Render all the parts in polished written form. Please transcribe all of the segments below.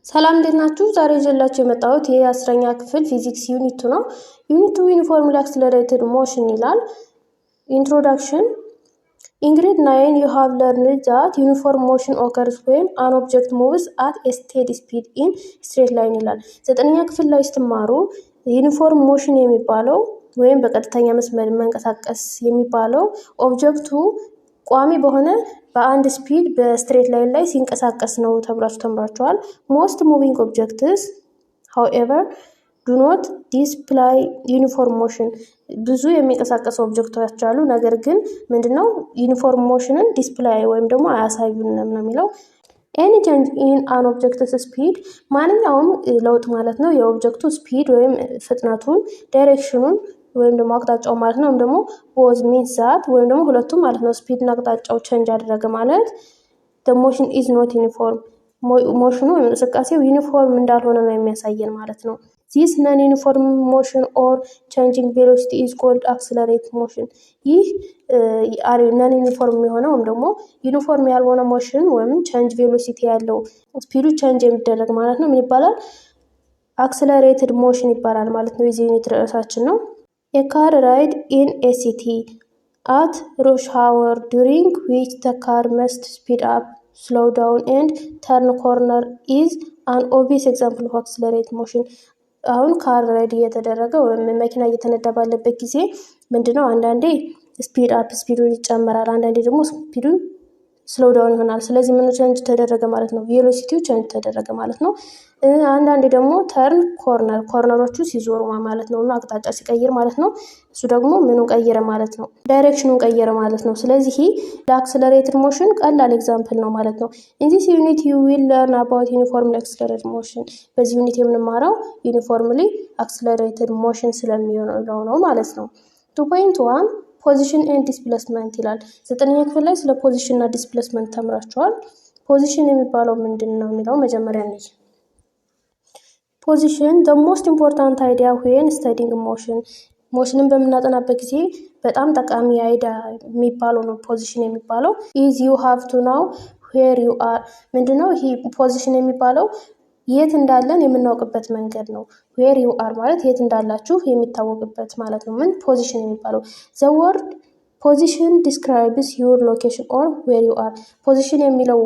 ሰላም እንዴት ናችሁ? ዛሬ ይዤላችሁ የመጣሁት የ10ኛ ክፍል ፊዚክስ ዩኒት ነው። ዩኒቱ ዩኒፎርምሊ አክስለሬትድ ሞሽን ይላል። ኢንትሮዳክሽን In grade 9 you have learned that uniform motion occurs when an object moves at a steady speed in straight line ይላል። 9ኛ ክፍል ላይ ስትማሩ ዩኒፎርም ሞሽን የሚባለው ወይም በቀጥተኛ መስመር መንቀሳቀስ የሚባለው ኦብጀክቱ ቋሚ በሆነ በአንድ ስፒድ በስትሬት ላይን ላይ ሲንቀሳቀስ ነው ተብላችሁ ተምራችኋል። ሞስት ሙቪንግ ኦብጀክትስ however do not display uniform motion ብዙ የሚንቀሳቀሱ ኦብጀክቶች አሉ፣ ነገር ግን ምንድነው ዩኒፎርም ሞሽንን ዲስፕላይ ወይም ደግሞ አያሳዩንም ነው የሚለው። any change in an object's speed ማንኛውም ለውጥ ማለት ነው የኦብጀክቱ ስፒድ ወይም ፍጥነቱን ዳይሬክሽኑን ወይም ደግሞ አቅጣጫው ማለት ነው ወይም ደግሞ ቦዝ ሚንስ ዛት ወይም ደግሞ ሁለቱም ማለት ነው ስፒድ እና አቅጣጫው ቼንጅ አደረገ ማለት the motion is not uniform ሞሽኑ ወይም እንቅስቃሴው ዩኒፎርም እንዳልሆነ ነው የሚያሳየን ማለት ነው። This non-uniform motion or changing velocity is called accelerated motion ይህ non-uniform የሆነ ወይም ደግሞ ዩኒፎርም ያልሆነ ሞሽን ወይም change velocity ያለው ስፒዱ change የሚደረግ ማለት ነው ምን ይባላል? accelerated motion ይባላል ማለት ነው። የዚህ ዩኒት ርዕሳችን ነው። A car ride in a city at rush hour during which the car must speed up, slow down and turn corner is an obvious example of accelerated motion አሁን ካር ራይድ እየተደረገ ወይም መኪና እየተነዳ ባለበት ጊዜ ምንድነው አንዳንዴ ስፒድ አፕ ስፒዱ ይጨምራል፣ አንዳንዴ ደግሞ ስፒዱ ስሎው ዳውን ይሆናል። ስለዚህ ምን ቼንጅ ተደረገ ማለት ነው? ቬሎሲቲው ቼንጅ ተደረገ ማለት ነው። አንዳንዴ ደግሞ ተርን ኮርነሮቹ ሲዞሩ ማለት ነው እና አቅጣጫ ሲቀይር ማለት ነው። እሱ ደግሞ ምኑን ቀየረ ማለት ነው? ዳይሬክሽኑን ቀየረ ማለት ነው። ስለዚህ ለአክሰለሬትድ ሞሽን ቀላል ኤግዛምፕል ነው ማለት ነው። in this unit you will learn about uniformly accelerated motion በዚህ ዩኒት የምንማረው ዩኒፎርምሊ አክሰለሬትድ ሞሽን ስለሚሆነው ነው ማለት ነው። 2.1 ፖዚሽን ኤንድ ዲስፕሌስመንት ይላል። 9ኛ ክፍል ላይ ስለ ፖዚሽን እና ዲስፕሌስመንት ተምራችኋል። ፖዚሽን የሚባለው ምንድነው የሚለው መጀመሪያ ነው። ፖዚሽን the most important idea when studying motion ሞሽንን በምናጠናበት ጊዜ በጣም ጠቃሚ አይዲያ የሚባለው ነው ፖዚሽን የሚባለው። is you have to know where you are ምንድነው ይሄ ፖዚሽን የሚባለው የት እንዳለን የምናውቅበት መንገድ ነው። where you are ማለት የት እንዳላችሁ የሚታወቅበት ማለት ነው። ምን ፖዚሽን የሚባለው the word position describes your location or where you are ፖዚሽን የሚለው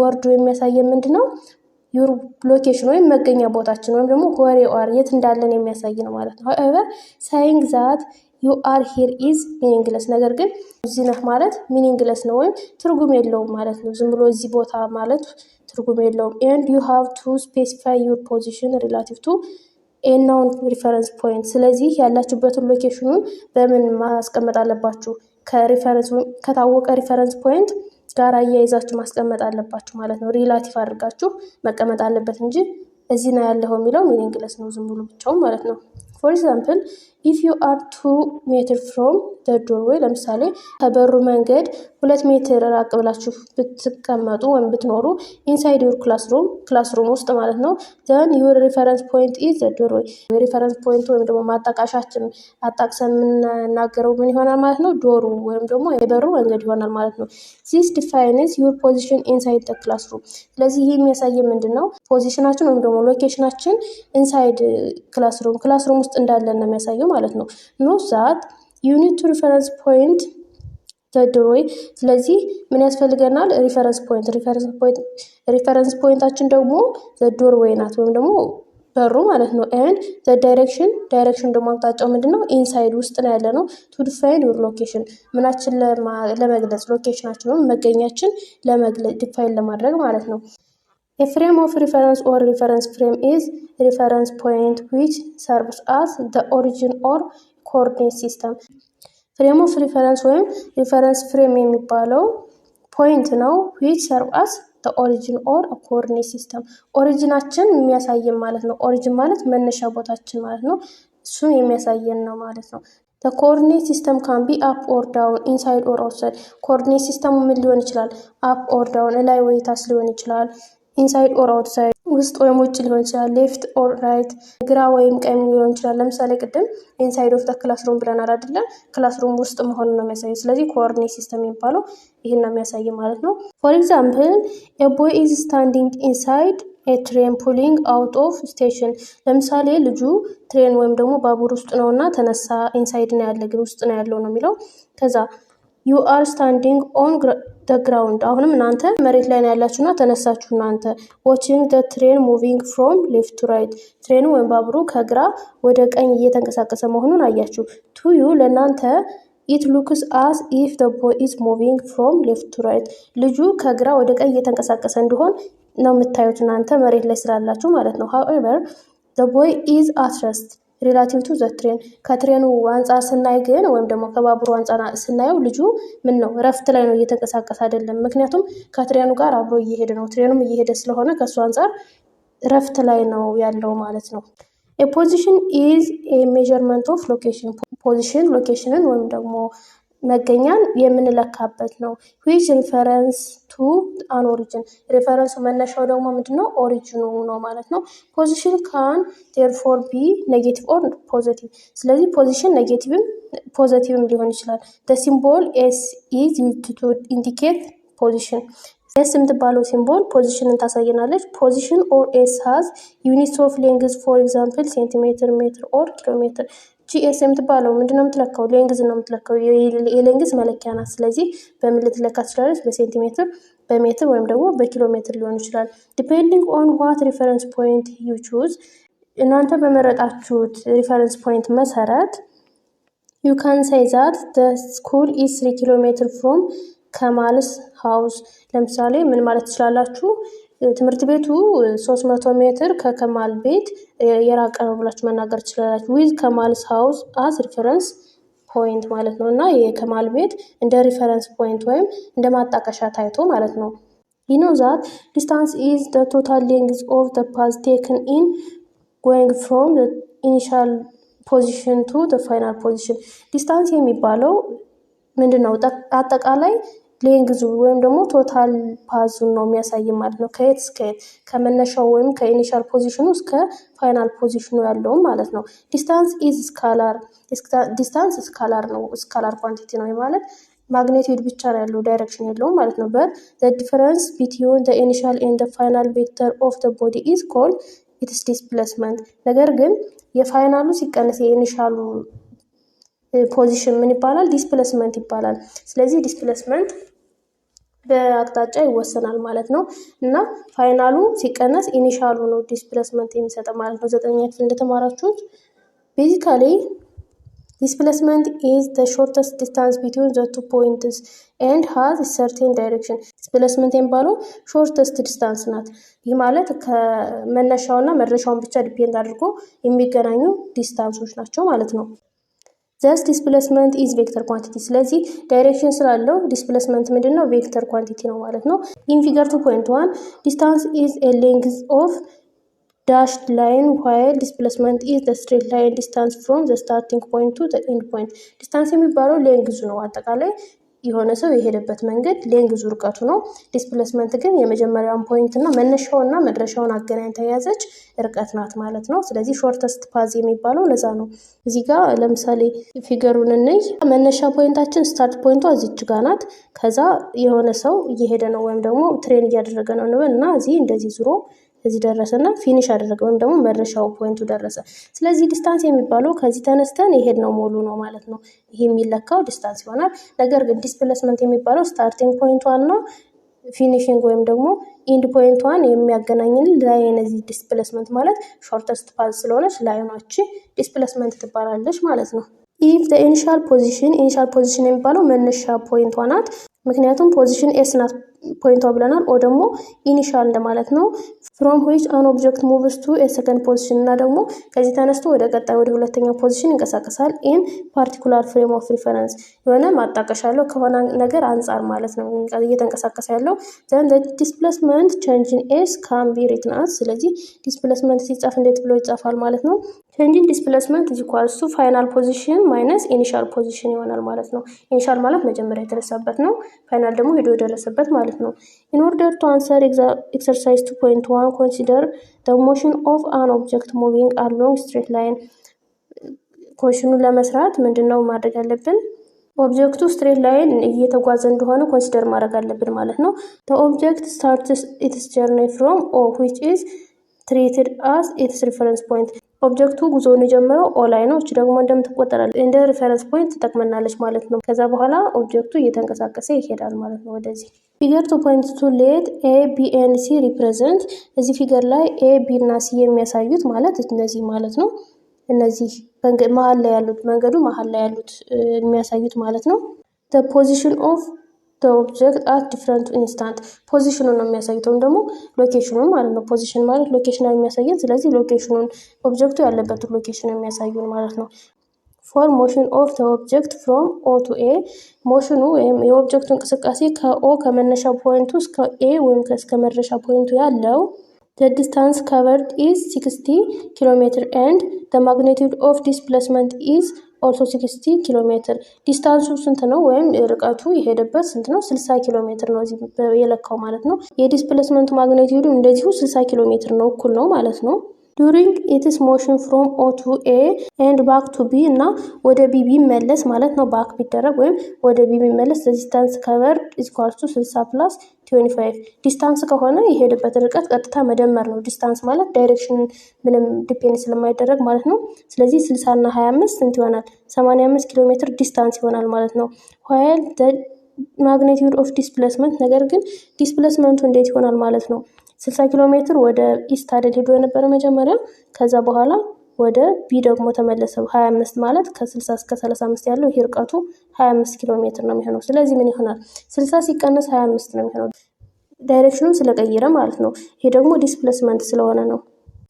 ወርዱ የሚያሳየን ምንድነው your location ወይም መገኛ ቦታችን ወይም ደግሞ where you are የት እንዳለን የሚያሳይ ነው ማለት ነው። however saying that you are here is meaningless ነገር ግን እዚህ ነህ ማለት meaningless ነው ወይም ትርጉም የለውም ማለት ነው። ዝም ብሎ እዚህ ቦታ ማለት ትርጉም የለውም። and you have to specify your position relative to a known reference point ስለዚህ ያላችሁበትን ሎኬሽኑን በምን ማስቀመጥ አለባችሁ? ከሪፈረንስ ከታወቀ ሪፈረንስ ፖይንት ጋር አያይዛችሁ ማስቀመጥ አለባችሁ ማለት ነው። ሪላቲቭ አድርጋችሁ መቀመጥ አለበት እንጂ እዚህ ነው ያለው የሚለው ሚኒንግለስ ነው ዝም ብሎ ብቻው ማለት ነው። for example if you are 2 meter from the doorway ለምሳሌ ከበሩ መንገድ 2 ሜትር ራቅ ብላችሁ ብትቀመጡ ወይም ብትኖሩ inside your classroom ውስጥ ማለት ነው then your reference point is the doorway reference point ወይም ደግሞ ማጣቃሻችን አጣቅሰን የምናገረው ምን ይሆናል ማለት ነው? ዶሩ ወይም ደግሞ የበሩ መንገድ ይሆናል ማለት ነው። this defines your position inside the classroom ስለዚህ ይሄ የሚያሳየው ምንድነው? ፖዚሽናችን ወይም ደግሞ ሎኬሽናችን inside classroom ውስጥ እንዳለን ነው የሚያሳየው ማለት ነው። no that you need to reference point the doorway ስለዚህ ምን ያስፈልገናል? ሪፈረንስ ፖይንታችን ደግሞ the doorway ናት ወይም ደግሞ በሩ ማለት ነው። and the direction ደግሞ አቅጣጫው ምንድነው? inside ውስጥ ነው ያለ ነው። to define your location ምናችን ለመግለጽ ሎኬሽናችን ወይም መገኛችን ለመግለጽ ዲፋይን ለማድረግ ማለት ነው። A frame of reference or reference frame is a reference point which serves as the origin or coordinate system. Frame of reference ወይም reference frame የሚባለው point ነው which serves as the origin or a coordinate system. ኦሪጂናችን የሚያሳየን ማለት ነው። ኦሪጂን ማለት መነሻ ቦታችን ማለት ነው። እሱን የሚያሳየን ነው ማለት ነው። The coordinate system can be up or down, inside or outside. coordinate system ምን ሊሆን ይችላል? up or down ላይ ወይ ታች ሊሆን ይችላል። inside or outside ውስጥ ወይም ውጭ ሊሆን ይችላል። left or right ግራ ወይም ቀኝ ሊሆን ይችላል። ለምሳሌ ቅድም inside of the classroom ብለናል አይደለ? ክላስሩም ውስጥ መሆኑን ነው የሚያሳየው። ስለዚህ ኮኦርዲኔት ሲስተም የሚባለው ይሄን ነው የሚያሳየው ማለት ነው። for example a boy is standing inside ኤ ትሬን ፑሊንግ አውት ኦፍ ስቴሽን። ለምሳሌ ልጁ ትሬን ወይም ደግሞ ባቡር ውስጥ ነው እና ተነሳ። ኢንሳይድ ነው ያለ ግን ውስጥ ነው ያለው ነው የሚለው። ከዛ ዩ አር ስታንዲንግ ኦን ደ ግራውንድ። አሁንም እናንተ መሬት ላይ ነው ያላችሁና ተነሳችሁ እናንተ። ዋቺንግ ደ ትሬን ሙቪንግ ፍሮም ሌፍት ቱ ራይት። ትሬኑ ወይም ባቡሩ ከግራ ወደ ቀኝ እየተንቀሳቀሰ መሆኑን አያችሁ። ቱ ዩ ለእናንተ ኢት ሉክስ አስ ኢፍ ደ ቦይ ኢዝ ሙቪንግ ፍሮም ሌፍት ቱ ራይት። ልጁ ከግራ ወደ ቀኝ እየተንቀሳቀሰ እንዲሆን ነው የምታዩት እናንተ መሬት ላይ ስላላችሁ ማለት ነው። ሃውኤቨር ደ ቦይ ኢዝ አት ረስት ሪላቲቭ ቱ ዘ ትሬን። ከትሬኑ አንጻር ስናይ ግን ወይም ደግሞ ከባቡሩ አንጻር ስናየው ልጁ ምን ነው ረፍት ላይ ነው፣ እየተንቀሳቀሰ አይደለም። ምክንያቱም ከትሬኑ ጋር አብሮ እየሄደ ነው። ትሬኑም እየሄደ ስለሆነ ከእሱ አንጻር ረፍት ላይ ነው ያለው ማለት ነው። ኤ ፖዚሽን ኢዝ ኤ ሜዠርመንት ኦፍ ሎኬሽን። ፖዚሽን ሎኬሽንን ወይም ደግሞ መገኛን የምንለካበት ነው። ዊች ሪፈረንስ ቱ አን ኦሪጅን። ሪፈረንሱ መነሻው ደግሞ ምንድነው? ኦሪጂኑ ነው ማለት ነው። ፖዚሽን ካን ቴርፎር ቢ ኔጌቲቭ ኦር ፖዘቲቭ። ስለዚህ ፖዚሽን ኔጌቲቭም ፖዘቲቭም ሊሆን ይችላል። ሲምቦል ኤስ ኢዝ ዩዝድ ቱ ኢንዲኬት ፖዚሽን። ኤስ የምትባለው ሲምቦል ፖዚሽንን ታሳየናለች። ፖዚሽን ኦር ኤስ ሃዝ ዩኒትስ ኦፍ ሌንግዝ ፎር ኤግዛምፕል ሴንቲሜትር፣ ሜትር ኦር ኪሎሜትር። ጂኤስ የምትባለው ምንድነው የምትለካው? ሌንግዝ ነው የምትለካው። የሌንግዝ መለኪያ ናት። ስለዚህ በምን ልትለካ ትችላለች? በሴንቲሜትር፣ በሜትር ወይም ደግሞ በኪሎ ሜትር ሊሆን ይችላል። ዲፔንዲንግ ኦን ዋት ሪፈረንስ ፖይንት ዩ ቹዝ። እናንተ በመረጣችሁት ሪፈረንስ ፖይንት መሰረት ዩ ካን ሴይ ዛት ደ ስኩል ኢዝ 3 ኪሎ ሜትር ፍሮም ከማልስ ሃውስ። ለምሳሌ ምን ማለት ትችላላችሁ? ትምህርት ቤቱ 300 ሜትር ከከማል ቤት የራቀ ነው ብላችሁ መናገር ትችላላችሁ። ዊዝ ከማልስ ሃውስ አስ ሪፈረንስ ፖይንት ማለት ነው። እና የከማል ቤት እንደ ሪፈረንስ ፖይንት ወይም እንደ ማጣቀሻ ታይቶ ማለት ነው። you know that distance is the total length of the path taken in going from the initial position to the final position። ዲስታንስ የሚባለው ምንድነው? አጠቃላይ ሌንግዙ ወይም ደግሞ ቶታል ፓዙን ነው የሚያሳይ ማለት ነው። ከየት እስከ የት፣ ከመነሻው ወይም ከኢኒሻል ፖዚሽኑ እስከ ፋይናል ፖዚሽኑ ያለውም ማለት ነው። ዲስታንስ ኢዝ ስካላር። ዲስታንስ ስካላር ነው፣ ስካላር ኳንቲቲ ነው ማለት ማግኔቲዩድ ብቻ ነው ያለው፣ ዳይሬክሽን የለውም ማለት ነው። በት ዘ ዲፈረንስ ቢትዊን ዘ ኢኒሻል ኤንድ ዘ ፋይናል ቬክተር ኦፍ ዘ ቦዲ ኢዝ ኮልድ ኢትስ ዲስፕሌስመንት። ነገር ግን የፋይናሉ ሲቀነስ የኢኒሻሉ ፖዚሽን ምን ይባላል? ዲስፕሌስመንት ይባላል። ስለዚህ ዲስፕሌስመንት በአቅጣጫ ይወሰናል ማለት ነው። እና ፋይናሉ ሲቀነስ ኢኒሻሉ ነው ዲስፕሌስመንት የሚሰጠው ማለት ነው። 9ኛ ክፍል እንደተማራችሁት ቤዚካሊ ዲስፕሌስመንት ኢዝ ዘ ሾርተስት ዲስታንስ ቢትዊን ዘ ቱ ፖይንትስ ኤንድ ሃዝ ሰርቴን ዳይሬክሽን። ዲስፕሌስመንት የሚባለው ሾርተስት ዲስታንስ ናት። ይህ ማለት ከመነሻውና መድረሻውን ብቻ ዲፔንድ አድርጎ የሚገናኙ ዲስታንሶች ናቸው ማለት ነው። ዘስ ዲስፕሌስመንት ኢዝ ቬክተር ኳንቲቲ። ስለዚህ ዳይሬክሽን ስላለው ዲስፕሌስመንት ምንድነው? ቬክተር ኳንቲቲ ነው ማለት ነው። ኢን ፊገር 2.1 ዲስታንስ ኢዝ ኤ ሌንግዝ ኦፍ ዳሽድ ላይን ዋይል ዲስፕሌስመንት ኢዝ ዘ ስትሬት ላይን ዲስታንስ ፍሮም ዘ ስታርቲንግ ፖይንት ቱ ዘ ኤንድ ፖይንት። ዲስታንስ የሚባለው ሌንግዙ ነው፣ አጠቃላይ የሆነ ሰው የሄደበት መንገድ ሌንግዙ ርቀቱ ነው። ዲስፕሌስመንት ግን የመጀመሪያውን ፖይንት እና መነሻውና መድረሻውን አገናኝታ የያዘች ርቀት ናት ማለት ነው። ስለዚህ ሾርተስት ፓዝ የሚባለው ለዛ ነው። እዚህ ጋር ለምሳሌ ፊገሩን እንይ። መነሻ ፖይንታችን ስታርት ፖይንቷ እዚች ጋር ናት። ከዛ የሆነ ሰው እየሄደ ነው ወይም ደግሞ ትሬን እያደረገ ነው እንበል እና እዚህ እንደዚህ ዙሮ እዚህ ደረሰና ፊኒሽ አደረገ ወይም ደግሞ መድረሻው ፖይንቱ ደረሰ። ስለዚህ ዲስታንስ የሚባለው ከዚህ ተነስተን የሄድ ነው ሙሉ ነው ማለት ነው። ይሄ የሚለካው ዲስታንስ ይሆናል። ነገር ግን ዲስፕሌስመንት የሚባለው ስታርቲንግ ፖይንቷን ነው ፊኒሽንግ ወይም ደግሞ ኢንድ ፖይንቷን የሚያገናኝን ላይን። እዚህ ዲስፕሌስመንት ማለት ሾርተስት ፓዝ ስለሆነች ላይኗች ዲስፕሌስመንት ትባላለች ማለት ነው። ኢፍ ዘ ኢኒሻል ፖዚሽን የሚባለው መነሻ ፖይንቷ ናት። ምክንያቱም ፖዚሽን ኤስ ናት ፖይንቷ ብለናል። ኦ ደግሞ ኢኒሻል እንደማለት ነው። ፍሮም ዊች አን ኦብጀክት ሙቭስ ቱ ኤ ሰከንድ ፖዚሽን እና ደግሞ ከዚህ ተነስቶ ወደ ቀጣይ ወደ ሁለተኛው ፖዚሽን ይንቀሳቀሳል። ኢን ፓርቲኩላር ፍሬም ኦፍ ሪፈረንስ የሆነ ማጣቀሻ ያለው ከሆነ ነገር አንጻር ማለት ነው እየተንቀሳቀሰ ያለው። ዘን ዘ ዲስፕሌስመንት ቼንጅ ኢን ኤስ ካን ቢ ሪትን አስ። ስለዚህ ዲስፕሌስመንት ሲጻፍ እንዴት ብሎ ይጻፋል ማለት ነው? ቼንጅ ኢን ዲስፕሌስመንት ኢዝ ኢኳልስ ቱ ፋይናል ፖዚሽን ማይነስ ኢኒሻል ፖዚሽን ይሆናል ማለት ነው። ኢኒሻል ማለት መጀመሪያ የተነሳበት ነው። ፋይናል ደግሞ ሄዶ የደረሰበት ማለት ነው። ኢን ኦርደር ቱ አንሰር ኤክሰርሳይዝ 2.1 ኮንሲደር ዘ ሞሽን ኦፍ አን ኦብጀክት ሙቪንግ አሎንግ ስትሬት ላይን። ኮሽኑን ለመስራት ምንድነው ማድረግ ያለብን? ኦብጀክቱ ስትሬት ላይን እየተጓዘ እንደሆነ ኮንሲደር ማድረግ አለብን ማለት ነው። the object starts its journey from O which is treated as its reference point ኦብጀክቱ ጉዞውን የጀመረው ኦ ላይ ነው። እቺ ደግሞ እንደምትቆጠራለች እንደ ሪፈረንስ ፖይንት ትጠቅመናለች ማለት ነው። ከዛ በኋላ ኦብጀክቱ እየተንቀሳቀሰ ይሄዳል ማለት ነው ወደዚህ። ፊገር 2.2 ሌት ኤ ቢ ኤንድ ሲ ሪፕሬዘንት እዚህ ፊገር ላይ ኤ ቢ እና ሲ የሚያሳዩት ማለት እነዚህ ማለት ነው። እነዚህ መሀል ላይ ያሉት መንገዱ መሀል ላይ ያሉት የሚያሳዩት ማለት ነው። the position of the object at different instant ፖዚሽኑን ነው የሚያሳዩት ወይም ደግሞ ሎኬሽኑን ማለት ነው። ፖዚሽን ማለት ሎኬሽን የሚያሳየን ስለዚህ ሎኬሽኑን ኦብጀክቱ ያለበትን ሎኬሽን የሚያሳዩን ማለት ነው። for motion of the object from O to A ሞሽኑ ወይም የኦብጀክቱ እንቅስቃሴ ከኦ ከመነሻ ፖይንቱ እስከ ኤ ወይም እስከ መድረሻ ፖይንቱ ያለው the distance covered is 60 km and the magnitude of displacement is also 60 km ዲስታንሱ ስንት ነው ወይም ርቀቱ የሄደበት ስንት ነው 60 ኪሎ ሜትር ነው እዚህ የለካው ማለት ነው። የዲስፕሌስመንቱ ማግኒቲዩድ እንደዚሁ 60 ኪሎ ሜትር ነው እኩል ነው ማለት ነው። during its motion from O to A and back to B እና ወደ B ቢመለስ ማለት ነው ባክ ቢደረግ ወይም ወደ B ቢመለስ ዲስታንስ ከቨር ኢኳልስ ቱ 60 ፕላስ 25 ዲስታንስ ከሆነ የሄደበት ርቀት ቀጥታ መደመር ነው። ዲስታንስ ማለት ዳይሬክሽን ምንም ዲፔንድ ስለማይደረግ ማለት ነው። ስለዚህ 60 እና 25 ስንት ይሆናል 85 ኪሎ ሜትር ዲስታንስ ይሆናል ማለት ነው። while the magnitude of displacement ነገር ግን ዲስፕሌስመንቱ እንዴት ይሆናል ማለት ነው 60 ኪሎ ሜትር ወደ ኢስት አይደል ሄዶ የነበረ መጀመሪያ ከዛ በኋላ ወደ ቢ ደግሞ ተመለሰ 25 ማለት ከ60 እስከ 35 ያለው ይሄ ርቀቱ 25 ኪሎ ሜትር ነው የሚሆነው። ስለዚህ ምን ይሆናል 60 ሲቀነስ 25 ነው የሚሆነው ዳይሬክሽኑን ስለቀየረ ማለት ነው። ይሄ ደግሞ ዲስፕሌስመንት ስለሆነ ነው።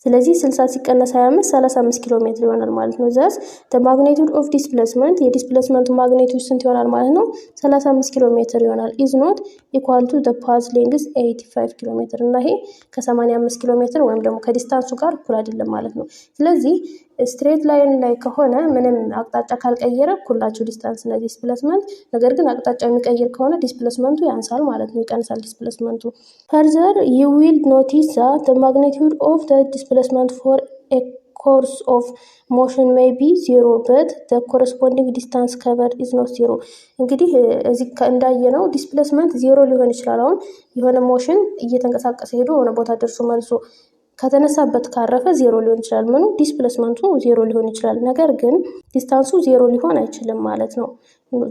ስለዚህ 60 ሲቀነስ 25 35 ኪሎ ሜትር ይሆናል ማለት ነው። thus the magnitude of displacement የዲስፕሌስመንቱ ማግኒቲዩድ ስንት ይሆናል ማለት ነው 35 ኪሎ ሜትር ይሆናል is not equal to the path length 85 ኪሎ ሜትር እና ይሄ ከ85 ኪሎ ሜትር ወይም ደግሞ ከዲስታንሱ ጋር እኩል አይደለም ማለት ነው። ስለዚህ ስትሬት ላይን ላይ ከሆነ ምንም አቅጣጫ ካልቀየረ እኩላቸው ዲስታንስ እና ዲስፕሌስመንት ነገር ግን አቅጣጫ የሚቀይር ከሆነ ዲስፕሌስመንቱ ያንሳል ማለት ነው ይቀንሳል ዲስፕሌስመንቱ። further you will notice that the magnitude of the displacement for a course of motion may be zero but the corresponding distance covered is not zero እንግዲህ እዚህ እንዳየነው ዲስፕሌስመንት ዜሮ ሊሆን ይችላል። አሁን የሆነ ሞሽን እየተንቀሳቀሰ ሄዶ የሆነ ቦታ ደርሶ መልሶ ከተነሳበት ካረፈ ዜሮ ሊሆን ይችላል ምኑ ዲስፕሌስመንቱ ዜሮ ሊሆን ይችላል። ነገር ግን ዲስታንሱ ዜሮ ሊሆን አይችልም ማለት ነው።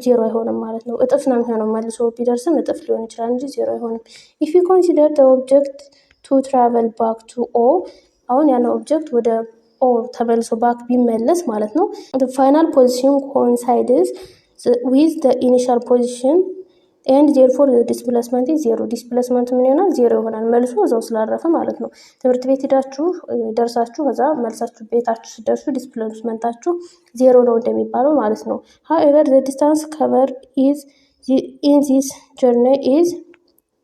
ዜሮ አይሆንም ማለት ነው። እጥፍ ነው የሚሆነው መልሶ ቢደርስም እጥፍ ሊሆን ይችላል እንጂ ዜሮ አይሆንም። if you consider the object to travel back to O አሁን ያን ኦብጀክት ወደ ኦ ተመልሶ ባክ ቢመለስ ማለት ነው the final position coincides with the initial position and therefore the displacement is zero ዲስፕሌስመንት ምን ይሆናል ዜሮ ይሆናል መልሶ እዛው ስላረፈ ማለት ነው። ትምህርት ቤት ሄዳችሁ ደርሳችሁ ከዛ መልሳችሁ ቤታችሁ ሲደርሱ ዲስፕሌስመንታችሁ ዜሮ ነው እንደሚባለው ማለት ነው። however the distance covered is in this journey is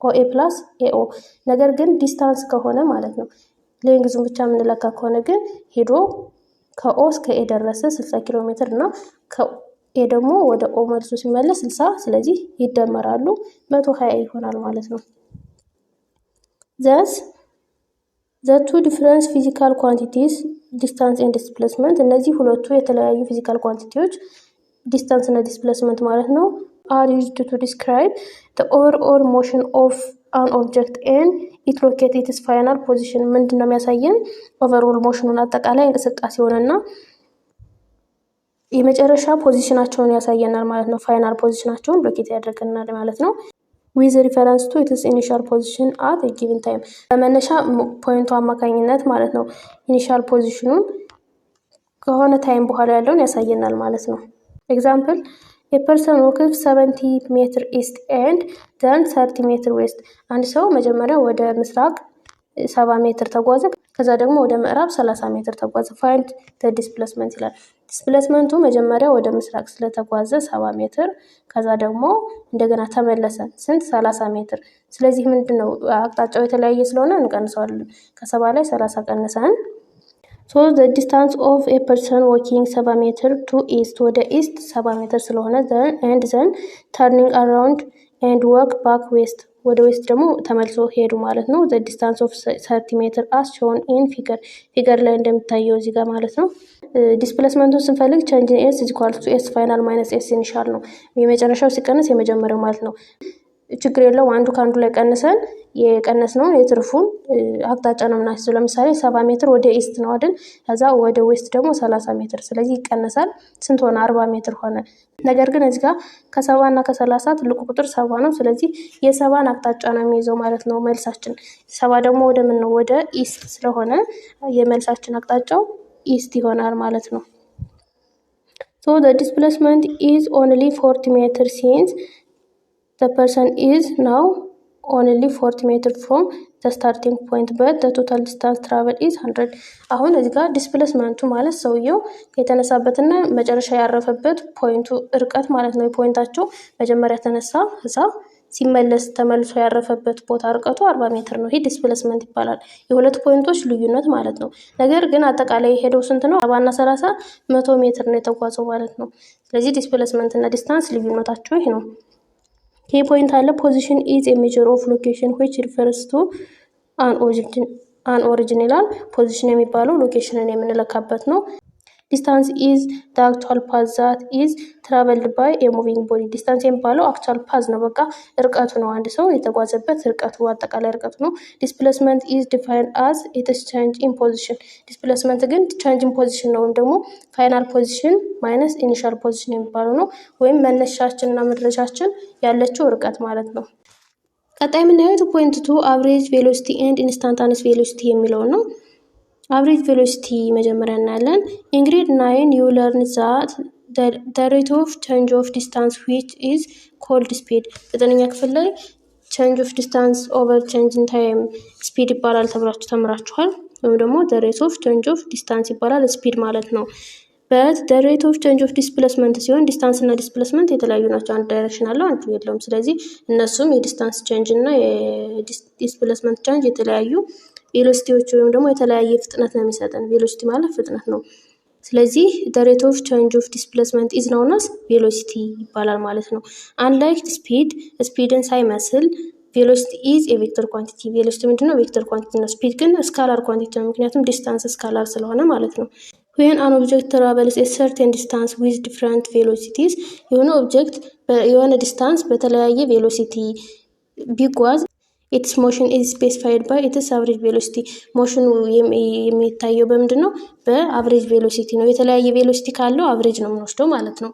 OA plus AO ነገር ግን ዲስታንስ ከሆነ ማለት ነው ሌንግዙን ብቻ የምንለካ ከሆነ ግን ሄዶ ከኦ እስከ ኤ ደረሰ 60 ኪሎ ሜትር እና ኤ ደግሞ ወደ ኦ መልሶ ሲመለስ 60 ስለዚህ ይደመራሉ 120 ይሆናል ማለት ነው። thus the two different physical quantities distance and displacement እነዚህ ሁለቱ የተለያዩ ፊዚካል ኳንቲቲዎች ዲስታንስ እና ዲስፕሌስመንት ማለት ነው are used to describe the overall motion of an object and it locate its final position ምንድነው የሚያሳየን overall motionን አጠቃላይ እንቅስቃሴውንና የመጨረሻ ፖዚሽናቸውን ያሳየናል ማለት ነው። ፋይናል ፖዚሽናቸውን ሎኬት ያደርገናል ማለት ነው። with reference to its initial position at a given time በመነሻ ፖይንቱ አማካኝነት ማለት ነው ኢኒሻል ፖዚሽኑን ከሆነ ታይም በኋላ ያለውን ያሳየናል ማለት ነው። ኤግዛምፕል a person walks 70 meter east and then 30 meter west አንድ ሰው መጀመሪያ ወደ ምስራቅ 70 ሜትር ተጓዘ ከዛ ደግሞ ወደ ምዕራብ 30 ሜትር ተጓዘ find the displacement ይላል። ዲስፕሌስመንቱ መጀመሪያ ወደ ምስራቅ ስለተጓዘ 70 ሜትር ከዛ ደግሞ እንደገና ተመለሰ ስንት 30 ሜትር ስለዚህ ምንድነው አቅጣጫው የተለያየ ስለሆነ እንቀንሰዋለን ከ70 ላይ 30 ቀንሰን so the distance of a person walking 7 meter to east ወደ east 7 ሜትር ስለሆነ then turning around and walk back west ወደ ዌስት ደግሞ ተመልሶ ሄዱ ማለት ነው። the distance of 30 meter as shown in figure ላይ እንደምታየው እዚህ ጋር ማለት ነው ዲስፕሌስመንቱን ስንፈልግ ቼንጅ ኢን ኤስ ኢኳል ቱ ኤስ ፋይናል ማይነስ ኤስ ኢኒሻል ነው። የመጨረሻው ሲቀነስ የመጀመሪያው ማለት ነው። ችግር የለው አንዱ ከአንዱ ላይ ቀንሰን የቀነስነውን የትርፉን አቅጣጫ ነው የምናስይዘው። ለምሳሌ 70 ሜትር ወደ ኢስት ነው አይደል? ከዛ ወደ ዌስት ደግሞ 30 ሜትር፣ ስለዚህ ይቀነሳል። ስንት ሆነ? 40 ሜትር ሆነ። ነገር ግን እዚህ ጋር ከ70 እና ከ30 ትልቁ ቁጥር 70 ነው። ስለዚህ የ70ን አቅጣጫ ነው የሚይዘው ማለት ነው መልሳችን። 70 ደግሞ ወደ ምን ነው? ወደ ኢስት ስለሆነ የመልሳችን አቅጣጫው ኢስት ይሆናል ማለት ነው። So the displacement is only 40 meters since the person is now only 40 meters from the starting point but the total distance travel is 100. አሁን እዚህ ጋር ዲስፕሌስመንቱ ማለት ሰውየው የተነሳበትና መጨረሻ ያረፈበት ፖይንቱ እርቀት ማለት ነው። የፖይንታቸው መጀመሪያ ተነሳ እዛ ሲመለስ ተመልሶ ያረፈበት ቦታ እርቀቱ 40 ሜትር ነው። ይሄ ዲስፕሌስመንት ይባላል። የሁለት ፖይንቶች ልዩነት ማለት ነው። ነገር ግን አጠቃላይ የሄደው ስንት ነው? 40 እና 30 100 ሜትር ነው የተጓዘው ማለት ነው። ስለዚህ ዲስፕሌስመንት እና ዲስታንስ ልዩነታቸው ይሄ ነው። ይሄ ፖይንት አለ። ፖዚሽን ኢዝ ኤ ሜጀር ኦፍ ሎኬሽን which refers to an origin ይላል። ፖዚሽን የሚባለው ሎኬሽንን የምንለካበት ነው። ዲስታንስ ኢዝ the actual path that is traveled by a moving body። ዲስታንስ የሚባለው አክቹዋል ፓዝ ነው። በቃ እርቀቱ ነው። አንድ ሰው የተጓዘበት እርቀቱ አጠቃላይ እርቀቱ ነው። ዲስፕሌስመንት ኢዝ defined as its change in position። ዲስፕሌስመንት ግን change in position ነው ወይም ደግሞ ፋይናል ፖዚሽን ማይነስ ኢኒሻል ፖዚሽን የሚባለው ነው። ወይም መነሻችን እና መድረሻችን ያለችው እርቀት ማለት ነው። ቀጣይ የምናየው 2.2 አቨሬጅ ቬሎሲቲ ኤንድ ኢንስታንታነስ ቬሎሲቲ የሚለውን ነው። አቨሬጅ ቬሎሲቲ መጀመሪያ እናያለን። ኢን ግሬድ 9 you learn that the rate of change of distance which is called speed። 9ኛ ክፍል ላይ change of distance over change in time speed ይባላል ተብላችሁ ተምራችኋል። ወይም ደግሞ the rate of change of distance ይባላል ስፒድ ማለት ነው። but the rate of change of displacement ሲሆን ዲስታንስ እና ዲስፕሌስመንት የተለያዩ ናቸው። አንድ ዳይሬክሽን አለው አንዱ የለውም። ስለዚህ እነሱም የዲስታንስ ቼንጅ እና የዲስፕሌስመንት ቼንጅ የተለያዩ ቬሎሲቲዎች ወይም ደግሞ የተለያየ ፍጥነት ነው የሚሰጠን። ቬሎሲቲ ማለት ፍጥነት ነው። ስለዚህ the rate of change of displacement is known as velocity ይባላል ማለት ነው። unlike speed ስፒድን ሳይመስል ቬሎሲቲ ኢዝ a vector quantity። ቬሎሲቲ ምንድነው? ቬክተር ኳንቲቲ ነው። ስፒድ ግን ስካላር ኳንቲቲ ነው። ምክንያቱም ዲስታንስ ስካላር ስለሆነ ማለት ነው። when an object travels a certain distance with different velocities የሆነ ኦብጀክት የሆነ ዲስታንስ በተለያየ ቬሎሲቲ ቢጓዝ its motion is specified by its average velocity። ሞሽኑ የሚታየው በምንድን ነው? በአቨሬጅ ቬሎሲቲ ነው። የተለያየ ቬሎሲቲ ካለው አቨሬጅ ነው የምንወስደው ማለት ነው።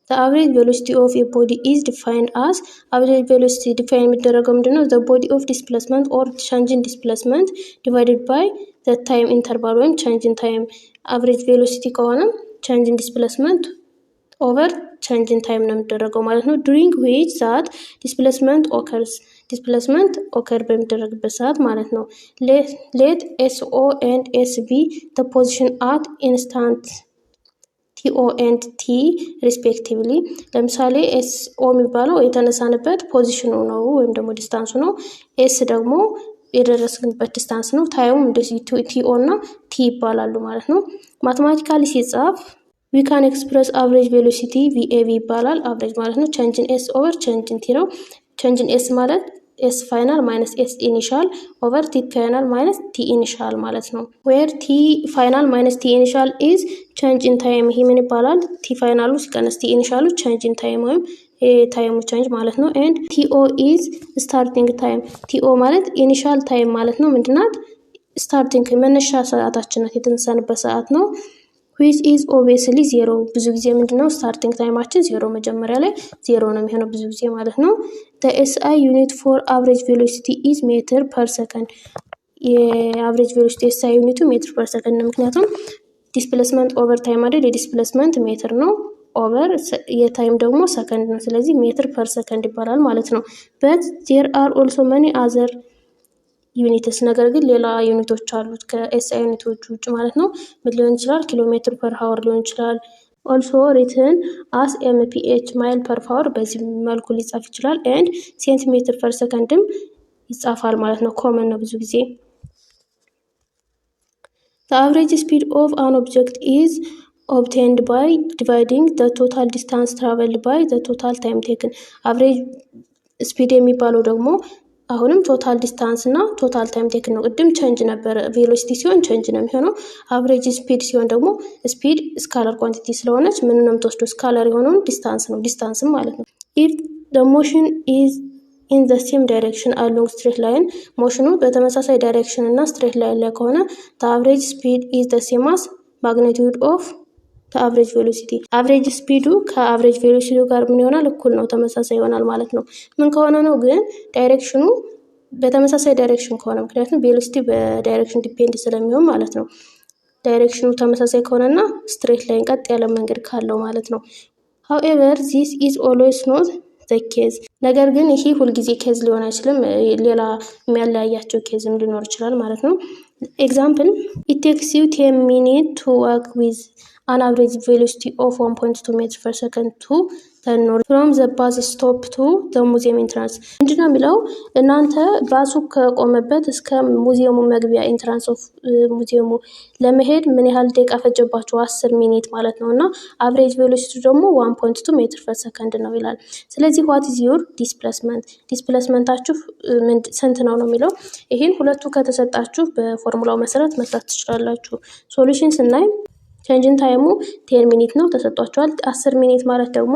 the average velocity of a body is defined as average velocity define የሚደረገው ምንድን ነው? the body of displacement or change in displacement divided by the time interval ወይም change in time። average velocity ከሆነ change in displacement over change in time ነው የሚደረገው ማለት ነው። during which that displacement occurs ዲስፕሌስመንት ኦከር በሚደረግበት ሰዓት ማለት ነው። let SO and SB the position at instant TO and T respectively። ለምሳሌ SO የሚባለው የተነሳንበት ፖዚሽኑ ነው ወይም ደግሞ ዲስታንሱ ነው። S ደግሞ የደረስንበት ዲስታንስ ነው። ታይሙ እንደዚህ TO እና T ይባላሉ ማለት ነው። ማቴማቲካሊ ሲጻፍ we can express average velocity VAV ይባላል። average ማለት ነው change in S over change in T ነው። change in S ማለት S final minus S initial over T final minus T initial ማለት ነው። where T final minus T initial is change in time። ይሄ ምን ይባላል? T ፋይናሉ ሲቀነስ T ኢኒሻሉ change in time ወይም ታይሙ change ማለት ነው። and TO is starting time። TO ማለት initial time ማለት ነው። ምንድናት? starting መነሻ ሰዓታችን ናት። የተነሳንበት ሰዓት ነው። which is obviously zero። ብዙ ጊዜ ምንድነው? starting ታይማችን ዜሮ መጀመሪያ ላይ ዜሮ ነው የሚሆነው ብዙ ጊዜ ማለት ነው። the SI unit for average velocity is meter per second። የአቨሬጅ ቬሎሲቲ SI ዩኒቱ ሜትር ፐር ሰከንድ ነው። ምክንያቱም ዲስፕሌስመንት ኦቨር ታይም አይደል? የዲስፕሌስመንት ሜትር ነው፣ ኦቨር የታይም ደግሞ ሰከንድ ነው። ስለዚህ ሜትር ፐር ሰከንድ ይባላል ማለት ነው። but there are also many other ዩኒትስ ነገር ግን ሌላ ዩኒቶች አሉት ከኤስአይ ዩኒቶች ውጭ ማለት ነው። ምን ሊሆን ይችላል? ኪሎ ሜትር ፐር ሃወር ሊሆን ይችላል። ኦልሶ ሪትን አስ ኤምፒኤች ማይል ፐር ሃወር በዚህ መልኩ ሊጻፍ ይችላል። ኤንድ ሴንቲሜትር ፐር ሰከንድም ይጻፋል ማለት ነው። ኮመን ነው ብዙ ጊዜ። the average speed of an object is obtained by dividing the total distance traveled by the total time taken። average speed የሚባለው ደግሞ አሁንም ቶታል ዲስታንስ እና ቶታል ታይም ቴክን ነው። ቅድም ቼንጅ ነበረ፣ ቬሎሲቲ ሲሆን ቼንጅ ነው የሚሆነው። አቨሬጅ ስፒድ ሲሆን ደግሞ ስፒድ ስካላር ኳንቲቲ ስለሆነች ምን ነው የምትወስደው? ስካላር የሆነውን ዲስታንስ ነው፣ ዲስታንስም ማለት ነው። ኢፍ ዘ ሞሽን ኢዝ ኢን ዘ ሴም ዳይሬክሽን አሎንግ ስትሬት ላይን፣ ሞሽኑ በተመሳሳይ ዳይሬክሽን እና ስትሬት ላይን ላይ ከሆነ አቨሬጅ ስፒድ ኢዝ ዘ ሴም አስ ማግኒቲዩድ ኦፍ አቨሬጅ ቬሎሲቲ። አቨሬጅ ስፒዱ ከአቨሬጅ ቬሎሲቲ ጋር ምን ይሆናል? እኩል ነው፣ ተመሳሳይ ይሆናል ማለት ነው። ምን ከሆነ ነው ግን ዳይሬክሽኑ በተመሳሳይ ዳይሬክሽን ከሆነ፣ ምክንያቱም ቬሎሲቲ በዳይሬክሽን ዲፔንድ ስለሚሆን ማለት ነው። ዳይሬክሽኑ ተመሳሳይ ከሆነና ስትሬት ላይን ቀጥ ያለ መንገድ ካለው ማለት ነው። however this is always not the case። ነገር ግን ይሄ ሁልጊዜ ኬዝ ሊሆን አይችልም፣ ሌላ የሚያለያያቸው ኬዝም ሊኖር ይችላል ማለት ነው። ኤግዛምፕል it takes you 10 minutes to walk with an average velocity of 1.2 meters per second to the north from the bus stop to the museum entrance። ምንድነው የሚለው? እናንተ ባሱ ከቆመበት እስከ ሙዚየሙ መግቢያ ኢንትራንስ ኦፍ ሙዚየሙ ለመሄድ ምን ያህል ደቂቃ ፈጀባችሁ? 10 ሚኒት ማለት ነው። እና አቨሬጅ ቬሎሲቲ ደግሞ 1.2 ሜትር ፐር ሰከንድ ነው ይላል። ስለዚህ what is your displacement? ዲስፕሌስመንታችሁ ስንት ነው ነው የሚለው። ይሄን ሁለቱ ከተሰጣችሁ በፎርሙላው መሰረት መስራት ትችላላችሁ። ሶሉሽን ስናይ ቼንጅን ታይሙ 10 ሚኒት ነው ተሰጧቸዋል። 10 ሚኒት ማለት ደግሞ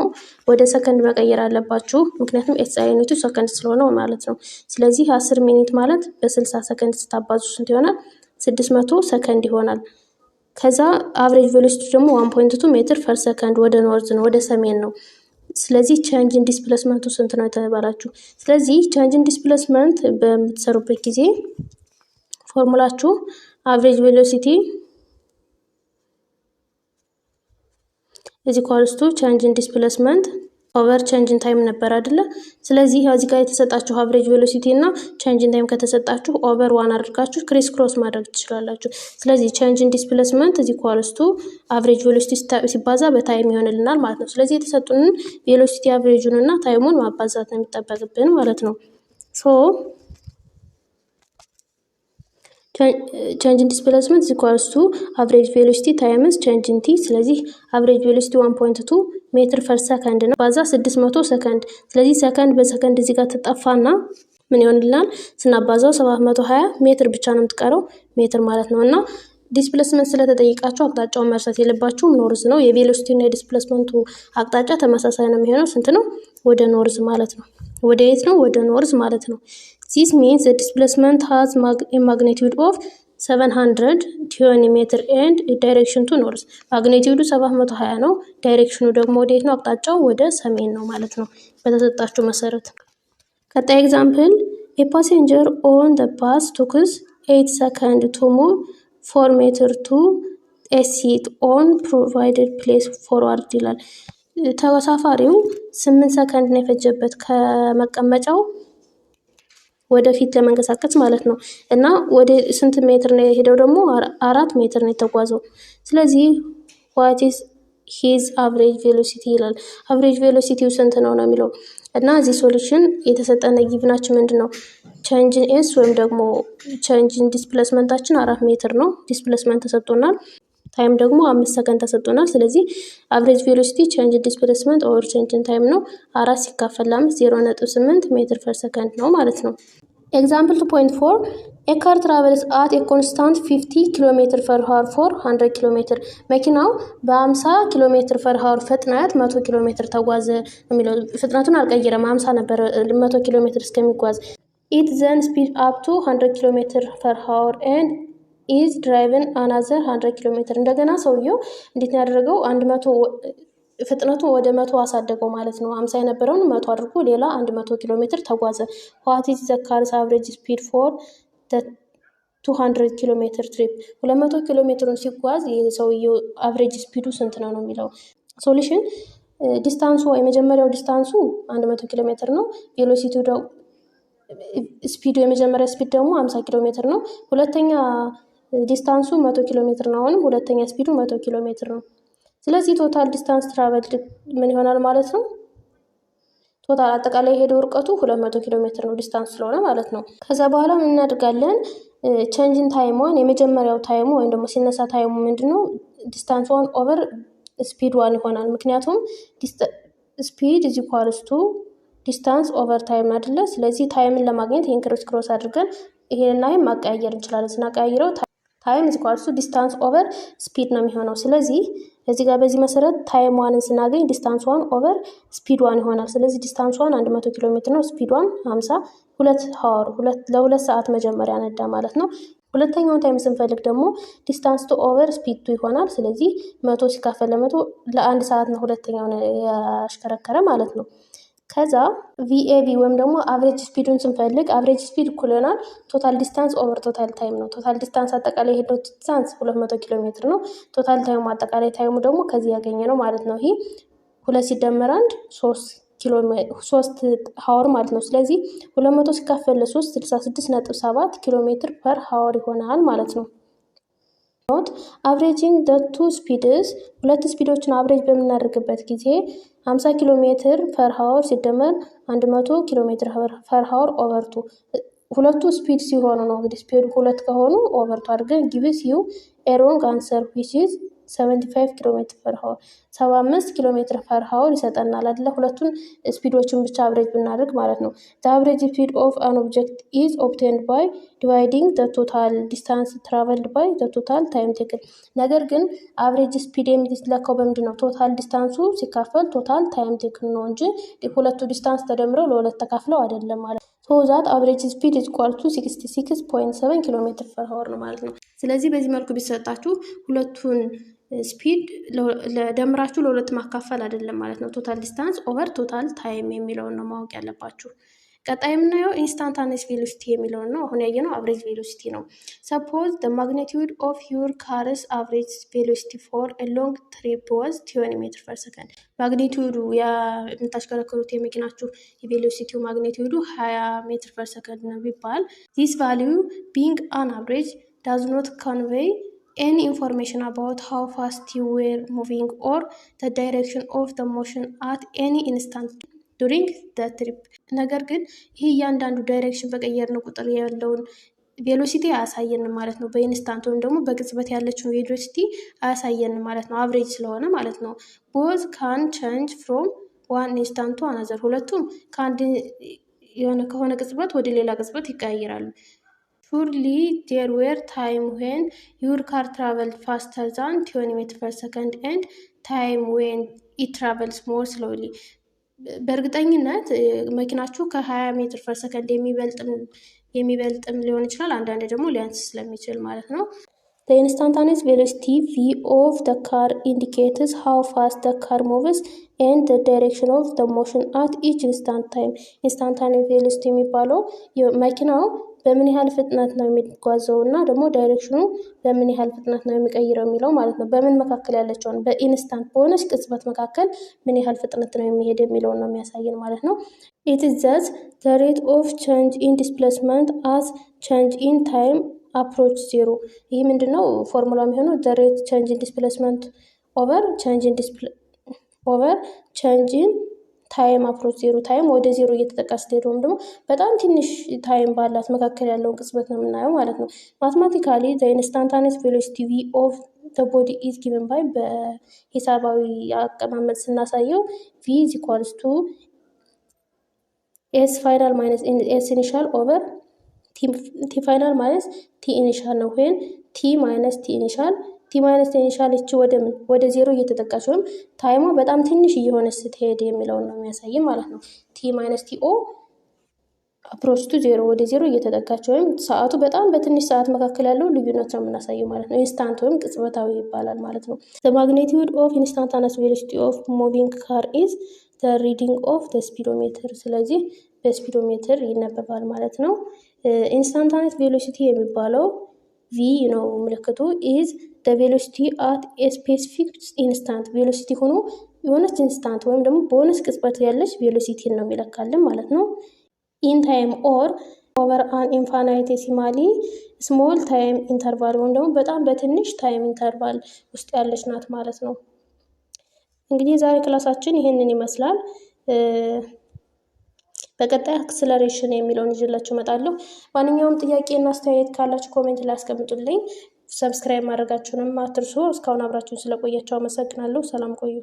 ወደ ሰከንድ መቀየር አለባችሁ፣ ምክንያቱም ኤስአይ ዩኒቱ ሰከንድ ስለሆነ ማለት ነው። ስለዚህ 10 ሚኒት ማለት በ60 ሰከንድ ስታባዙ ስንት ይሆናል? 600 ሰከንድ ይሆናል። ከዛ አቨሬጅ ቬሎሲቲ ደግሞ 1.2 ሜትር ፐር ሰከንድ ወደ ኖርዝ ነው፣ ወደ ሰሜን ነው። ስለዚህ ቼንጅን ዲስፕሌስመንቱ ስንት ነው የተባላችሁ። ስለዚህ ቼንጅን ዲስፕሌስመንት በምትሰሩበት ጊዜ ፎርሙላችሁ አቨሬጅ ቬሎሲቲ is equals to change in displacement over change in time ነበር አይደለ? ስለዚህ እዚህ ጋር የተሰጣችሁ አቨሬጅ ቬሎሲቲ እና change in time ከተሰጣችሁ ኦቨር 1 አድርጋችሁ ክሪስ ክሮስ ማድረግ ትችላላችሁ። ስለዚህ change in displacement is equals to average velocity ሲባዛ በታይም ይሆንልናል ማለት ነው። ስለዚህ የተሰጡንን ቬሎሲቲ አቨሬጁን እና ታይሙን ማባዛት ነው የሚጠበቅብን ማለት ነው። ሶ change in displacement is equals to average velocity times change in t። ስለዚህ average velocity 1.2 ሜትር ፐር ሰከንድ ነው ባዛ 600 ሰከንድ። ስለዚህ ሰከንድ በሰከንድ እዚህ ጋር ተጣፋና ምን ይሆንልናል? ስናባዛው 720 ሜትር ብቻ ነው የምትቀረው ሜትር ማለት ነው። እና ዲስፕሌስመንት ስለተጠየቃችሁ አቅጣጫውን መርሳት የለባችሁም። ኖርዝ ነው የቬሎሲቲ እና የዲስፕሌስመንቱ አቅጣጫ ተመሳሳይ ነው የሚሆነው። ስንት ነው? ወደ ኖርዝ ማለት ነው። ወደ የት ነው? ወደ ኖርዝ ማለት ነው። This means the displacement has a magnitude of 720 meter and direction to north። ማግኒቲዩዱ 720 ነው፣ ዳይሬክሽኑ ደግሞ ወዴት ነው? አቅጣጫው ወደ ሰሜን ነው ማለት ነው በተሰጣችሁ መሰረት። ቀጣይ ኤግዛምፕል a passenger on the bus took 8 seconds to move 4 meter to a seat on provided place forward ይላል። ተሳፋሪው 8 ሰከንድ ነው የፈጀበት ከመቀመጫው ወደፊት ለመንቀሳቀስ ማለት ነው። እና ወደ ስንት ሜትር ነው የሄደው? ደግሞ 4 ሜትር ነው የተጓዘው። ስለዚህ what is his average velocity ይላል። አቨሬጅ ቬሎሲቲው ስንት ነው ነው የሚለው። እና እዚህ ሶሉሽን የተሰጠነ ጊቭናችን ምንድነው? ቼንጅ ኢን ኤስ ወይም ደግሞ ቼንጅ ኢን ዲስፕሌስመንታችን 4 ሜትር ነው ዲስፕሌስመንት ተሰጥቶናል። ታይም ደግሞ 5 ሰከንድ ተሰጥቶናል። ስለዚህ አቨሬጅ ቬሎሲቲ ቼንጅ ኢን ዲስፕሌስመንት ኦቨር ቼንጅ ኢን ታይም ነው። 4 ሲካፈል ለ5 0.8 ሜትር ፐር ሰከንድ ነው ማለት ነው። ኤግዛምፕል 2.4 a car travels at a constant 50 km per hour for 100 km። መኪናው በ50 ኪሎ ሜትር per hour ፍጥነት 100 ኪሎ ሜትር ተጓዘ የሚለው። ፍጥነቱን አልቀየረም፣ 50 ነበር 100 ኪሎ ሜትር እስከሚጓዝ። it then speed up to 100 km per hour and is driven another 100 km። እንደገና ሰውየው እንዴት ያደረገው? 100 ፍጥነቱ ወደ 100 አሳደገው ማለት ነው። 50 የነበረውን 100 አድርጎ ሌላ 100 ኪሎ ሜትር ተጓዘ። what is the car's average speed for the 200 ኪሎ ሜትር ትሪፕ? 200 ኪሎ ሜትሩን ሲጓዝ የሰውየው አቨሬጅ ስፒዱ ስንት ነው ነው የሚለው። ሶሉሽን ዲስታንሱ የመጀመሪያው ዲስታንሱ 100 ኪሎ ሜትር ነው። ቬሎሲቲው ደግሞ ስፒዱ የመጀመሪያ ስፒድ ደግሞ 50 ኪሎ ሜትር ነው። ሁለተኛ ዲስታንሱ 100 ኪሎ ሜትር ነው። አሁንም ሁለተኛ ስፒዱ 100 ኪሎ ሜትር ነው። ስለዚህ ቶታል ዲስታንስ ትራቨልድ ምን ይሆናል ማለት ነው? ቶታል አጠቃላይ የሄደው ርቀቱ 200 ኪሎ ሜትር ነው ዲስታንስ ስለሆነ ማለት ነው። ከዛ በኋላ ምን እናደርጋለን? ቼንጅን ታይሟን የመጀመሪያው ታይሙ ወይም ደግሞ ሲነሳ ታይሙ ምንድነው? ዲስታንስ 1 ኦቨር ስፒድ 1 ይሆናል። ምክንያቱም ስፒድ ኢዝ ኢኳልስ ቱ ዲስታንስ ኦቨር ታይም አይደለ? ስለዚህ ታይምን ለማግኘት ይህን ክሮስ አድርገን ይሄንና ይሄን ማቀያየር እንችላለን። ስናቀያይረው ታይም ኢዝ ኢኳልስ ቱ ዲስታንስ ኦቨር ስፒድ ነው የሚሆነው። ስለዚህ እዚህ ጋር በዚህ መሰረት ታይም ዋንን ስናገኝ ዲስታንስ ዋን ኦቨር ስፒድ ዋን ይሆናል። ስለዚህ ዲስታንስ ዋን 100 ኪሎ ሜትር ነው። ስፒድ ዋን 50 2 ሀወር ለሁለት ሰዓት መጀመሪያ ነዳ ማለት ነው። ሁለተኛውን ታይም ስንፈልግ ደግሞ ዲስታንስ ቱ ኦቨር ስፒድ ቱ ይሆናል። ስለዚህ 100 ሲካፈል ለመቶ ለአንድ ሰዓት ነው ሁለተኛውን ያሽከረከረ ማለት ነው። ከዛ ቪኤቢ ወይም ደግሞ አቨሬጅ ስፒዱን ስንፈልግ አቨሬጅ ስፒድ እኩል ይሆናል ቶታል ዲስታንስ ኦቨር ቶታል ታይም ነው። ቶታል ዲስታንስ አጠቃላይ ሄደው ዲስታንስ 200 ኪሎ ሜትር ነው። ቶታል ታይሙ አጠቃላይ ታይሙ ደግሞ ከዚህ ያገኘ ነው ማለት ነው። ይሄ 2 ሲደመር 1 3 ሀወር ማለት ነው። ስለዚህ 200 ሲካፈል ለ3 66.7 ኪሎ ሜትር ፐር ሀወር ይሆናል ማለት ነው። አቨሬጂንግ ደ ቱ ስፒድስ ሁለት ስፒዶችን አቨሬጅ በምናደርግበት ጊዜ 50 ኪሎ ሜትር ፐር ሀወር ሲደመር 100 ኪሎ ሜትር ፐር ሀወር ኦቨርቱ ሁለቱ ስፒድ ሲሆኑ ነው። እንግዲህ ስፒዱ ሁለት ከሆኑ ኦቨርቱ አድርገን ጊቭስ ዩ ኤ ሮንግ አንሰር ዊች ኢዝ 75 ኪሎ ሜትር ፐር ሀወር 75 ኪሎ ሜትር ፐር ሀወር ይሰጠናል አይደለ? ሁለቱን ስፒዶችን ብቻ አቨሬጅ ብናደርግ ማለት ነው። ዘ አቨሬጅ ስፒድ ኦፍ አን ኦብጀክት ኢዝ ኦብቴንድ ባይ ዲቫይዲንግ ዘ ቶታል ዲስታንስ ትራቨልድ ባይ ዘ ቶታል ታይም ቴክን። ነገር ግን አቨሬጅ ስፒድ የሚለካው በምንድን ነው? ቶታል ዲስታንሱ ሲካፈል ቶታል ታይም ቴክን ነው እንጂ ሁለቱ ዲስታንስ ተደምረው ለሁለት ተካፍለው አይደለም ማለት ነው። ሶ ዛት አቨሬጅ ስፒድ ኢዝ ኢኳል ቱ 66.7 ኪሎ ሜትር ፐር ሀወር ነው ማለት ነው። ስለዚህ በዚህ መልኩ ቢሰጣችሁ ሁለቱን ስፒድ ለደምራችሁ ለሁለት ማካፈል አይደለም ማለት ነው። ቶታል ዲስታንስ ኦቨር ቶታል ታይም የሚለውን ነው ማወቅ ያለባችሁ። ቀጣይ የምናየው ኢንስታንታኒየስ ቬሎሲቲ የሚለውን ነው። አሁን ያየነው አቨሬጅ ቬሎሲቲ ነው። ሰፖዝ the magnitude of your car's average velocity for a long trip was 20 ሜትር ፐር ሰከንድ። ማግኒቲዩዱ የምታሽከረክሩት የመኪናችሁ የቬሎሲቲው ማግኒቲዩዱ 20 ሜትር ፐር ሰከንድ ነው ቢባል this value being an average does not convey any information about how fast you were moving or the direction of the motion at any instant during the trip። ነገር ግን ይህ እያንዳንዱ ዳይሬክሽን በቀየርነው ቁጥር ያለውን ቬሎሲቲ አያሳየንም ማለት ነው። በኢንስታንት ወይም ደግሞ በቅጽበት ያለችውን ቬሎሲቲ አያሳየንም ማለት ነው። አቨሬጅ ስለሆነ ማለት ነው። both can change from one instant to another ሁለቱም ከሆነ ቅጽበት ወደ ሌላ ቅጽበት ይቀያየራሉ። Surely there were time when your car traveled faster than 20 meters per second and time when it travels more slowly። በእርግጠኝነት መኪናችሁ ከ20 ሜትር ፐር ሰከንድ የሚበልጥም ሊሆን ይችላል። አንዳንድ ደግሞ ሊያንስ ስለሚችል ማለት ነው። The instantaneous velocity v of the car indicates how fast the car moves and the direction of the motion at each instant time። instantaneous velocity የሚባለው መኪናው በምን ያህል ፍጥነት ነው የሚጓዘው እና ደግሞ ዳይሬክሽኑ በምን ያህል ፍጥነት ነው የሚቀይረው የሚለው ማለት ነው። በምን መካከል ያለችውን በኢንስታንት በሆነች ቅጽበት መካከል ምን ያህል ፍጥነት ነው የሚሄድ የሚለውን ነው የሚያሳየን ማለት ነው። It is thus the rate of change in displacement as change in time approach zero። ይህ ምንድነው ፎርሙላ የሚሆነው the rate change in displacement over change in ታይም አፕሮች ዜሮ ታይም ወደ ዜሮ እየተጠቃ ስትሄድ ወይም ደግሞ በጣም ትንሽ ታይም ባላት መካከል ያለውን ቅጽበት ነው የምናየው ማለት ነው። ማትማቲካሊ ዘ ኢንስታንታኒየስ ቬሎሲቲ ቪ ኦፍ ዘ ቦዲ ኢዝ ጊቨን ባይ በሂሳባዊ አቀማመጥ ስናሳየው ቪ ኢዝ ኢኳልስ ቱ ኤስ ፋይናል ማይነስ ኤስ ኢኒሻል ኦቨር ቲ ፋይናል ማይነስ ቲ ኢኒሻል ነው። ወይም ቲ ማይነስ ቲ ኢኒሻል እቺ ወደ ዜሮ እየተጠቃች ወይም ታይሟ በጣም ትንሽ እየሆነች ስትሄድ የሚለውን ነው የሚያሳይ ማለት ነው። ቲ ማይነስ ቲ ኦ አፕሮች ቱ ዜሮ ወደ ዜሮ እየተጠጋች ወይም ሰዓቱ በጣም በትንሽ ሰዓት መካከል ያለው ልዩነት ነው የምናሳየው ማለት ነው። ኢንስታንት ወይም ቅጽበታዊ ይባላል ማለት ነው። the magnitude of instantaneous velocity of moving car is the reading of the speedometer። ስለዚህ በስፒዶሜትር ይነበባል ማለት ነው። ኢንስታንታኒየስ ቬሎሲቲ የሚባለው ቪ ነው ምልክቱ is the velocity at a specific instant ቬሎሲቲ ሆኖ የሆነች ኢንስታንት ወይም ደግሞ በሆነች ቅጽበት ያለች ቬሎሲቲን ነው የሚለካልን ማለት ነው። in time or over an infinitesimally small time interval ወይም ደግሞ በጣም በትንሽ ታይም ኢንተርቫል ውስጥ ያለች ናት ማለት ነው። እንግዲህ ዛሬ ክላሳችን ይሄንን ይመስላል። በቀጣይ አክሰለሬሽን የሚለውን ይዤላችሁ እመጣለሁ። ማንኛውም ጥያቄና አስተያየት ካላችሁ ኮሜንት ላይ አስቀምጡልኝ። ሰብስክራይብ ማድረጋችሁንም አትርሱ። እስካሁን አብራችሁን ስለቆያችሁ አመሰግናለሁ። ሰላም ቆዩ።